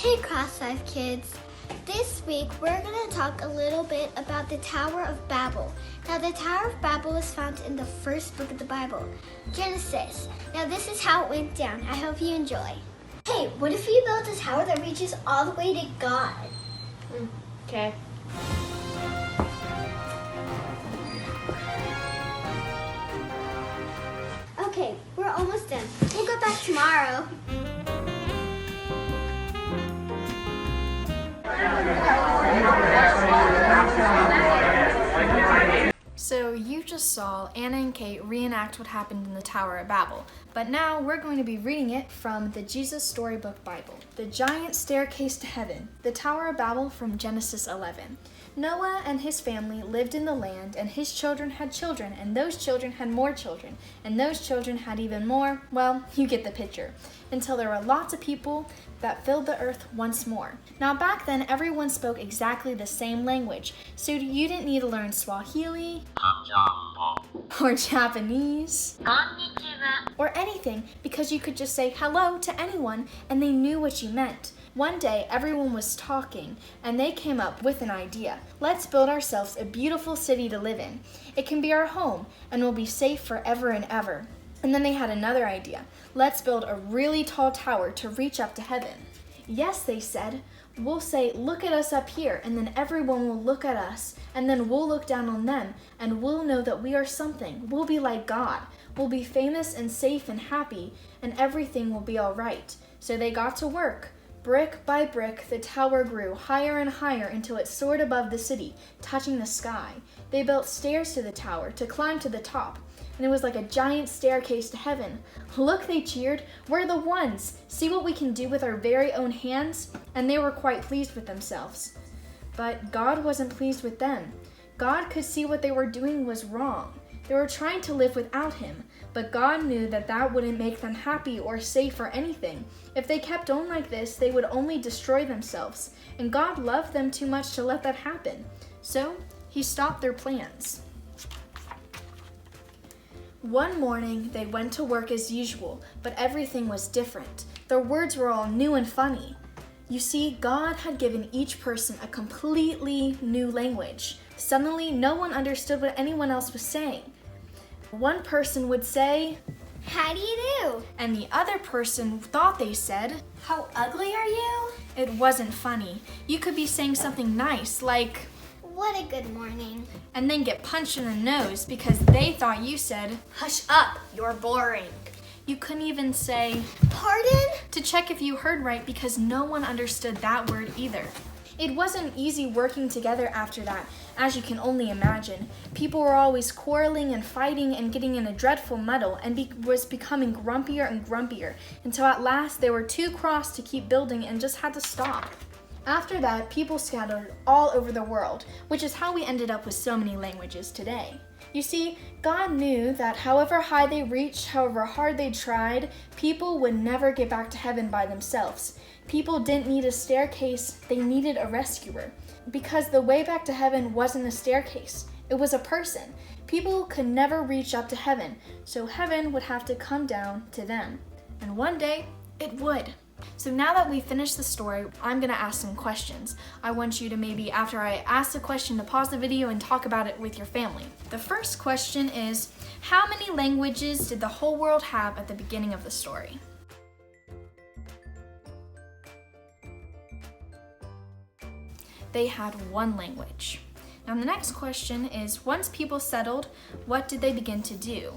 Hey Class 5 kids! This week we're going to talk a little bit about the Tower of Babel. Now the Tower of Babel was found in the first book of the Bible, Genesis. Now this is how it went down. I hope you enjoy. Hey, what if we built a tower that reaches all the way to God? Okay. Okay, we're almost done. We'll go back tomorrow. So you just saw Anna and Kate reenact what happened in the Tower of Babel, but now we're going to be reading it from the Jesus Storybook Bible. The Giant Staircase to Heaven, the Tower of Babel from Genesis 11. Noah and his family lived in the land, and his children had children, and those children had more children, and those children had even more. Well, you get the picture. Until there were lots of people that filled the earth once more. Now back then, everyone spoke exactly the same language, so you didn't need to learn Swahili or Japanese or anything, because you could just say hello to anyone and they knew what you meant. One day, everyone was talking, and they came up with an idea. Let's build ourselves a beautiful city to live in. It can be our home, and we'll be safe forever and ever. And then they had another idea. Let's build a really tall tower to reach up to heaven. Yes, they said. We'll say, look at us up here, and then everyone will look at us, and then we'll look down on them, and we'll know that we are something. We'll be like God. We'll be famous and safe and happy, and everything will be all right. So they got to work. Brick by brick, the tower grew higher and higher until it soared above the city, touching the sky. They built stairs to the tower to climb to the top, and it was like a giant staircase to heaven. Look, they cheered, we're the ones! See what we can do with our very own hands? And they were quite pleased with themselves. But God wasn't pleased with them. God could see what they were doing was wrong. They were trying to live without him, but God knew that that wouldn't make them happy or safe or anything. If they kept on like this, they would only destroy themselves, and God loved them too much to let that happen. So, he stopped their plans. One morning, they went to work as usual, but everything was different. Their words were all new and funny. You see, God had given each person a completely new language. Suddenly, no one understood what anyone else was saying. One person would say, How do you do? and the other person thought they said, How ugly are you? It wasn't funny. You could be saying something nice, like, What a good morning. and then get punched in the nose because they thought you said, Hush up, you're boring. you couldn't even say, Pardon? to check if you heard right because no one understood that word either. It wasn't easy working together after that, as you can only imagine. People were always quarreling and fighting and getting in a dreadful muddle and was becoming grumpier and grumpier until at last they were too cross to keep building and just had to stop. After that, people scattered all over the world, which is how we ended up with so many languages today. You see, God knew that however high they reached, however hard they tried, people would never get back to heaven by themselves. People didn't need a staircase, they needed a rescuer. Because the way back to heaven wasn't a staircase, it was a person. People could never reach up to heaven, so heaven would have to come down to them. And one day, it would. So now that we've finished the story, I'm going to ask some questions. I want you to maybe, after I ask the question, to pause the video and talk about it with your family. The first question is, how many languages did the whole world have at the beginning of the story? They had one language. Now the next question is, once people settled, what did they begin to do?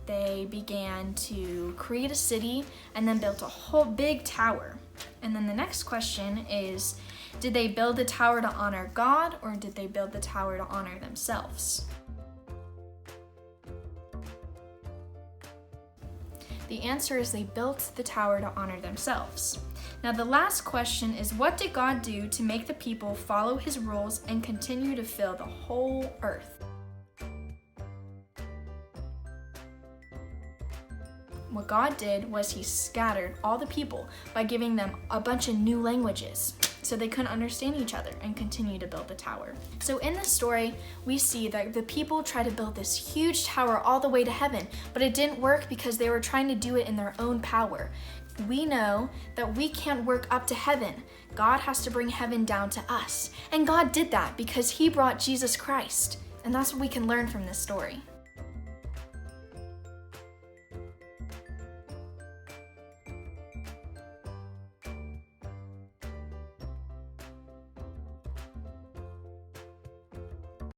They began to create a city and then built a whole big tower. And then the next question is, did they build the tower to honor God or did they build the tower to honor themselves? The answer is they built the tower to honor themselves. Now the last question is, what did God do to make the people follow his rules and continue to fill the whole earth? What God did was he scattered all the people by giving them a bunch of new languages. So they couldn't understand each other and continue to build the tower. So in this story, we see that the people tried to build this huge tower all the way to heaven, but it didn't work because they were trying to do it in their own power. We know that we can't work up to heaven. God has to bring heaven down to us. And God did that because he brought Jesus Christ. And that's what we can learn from this story.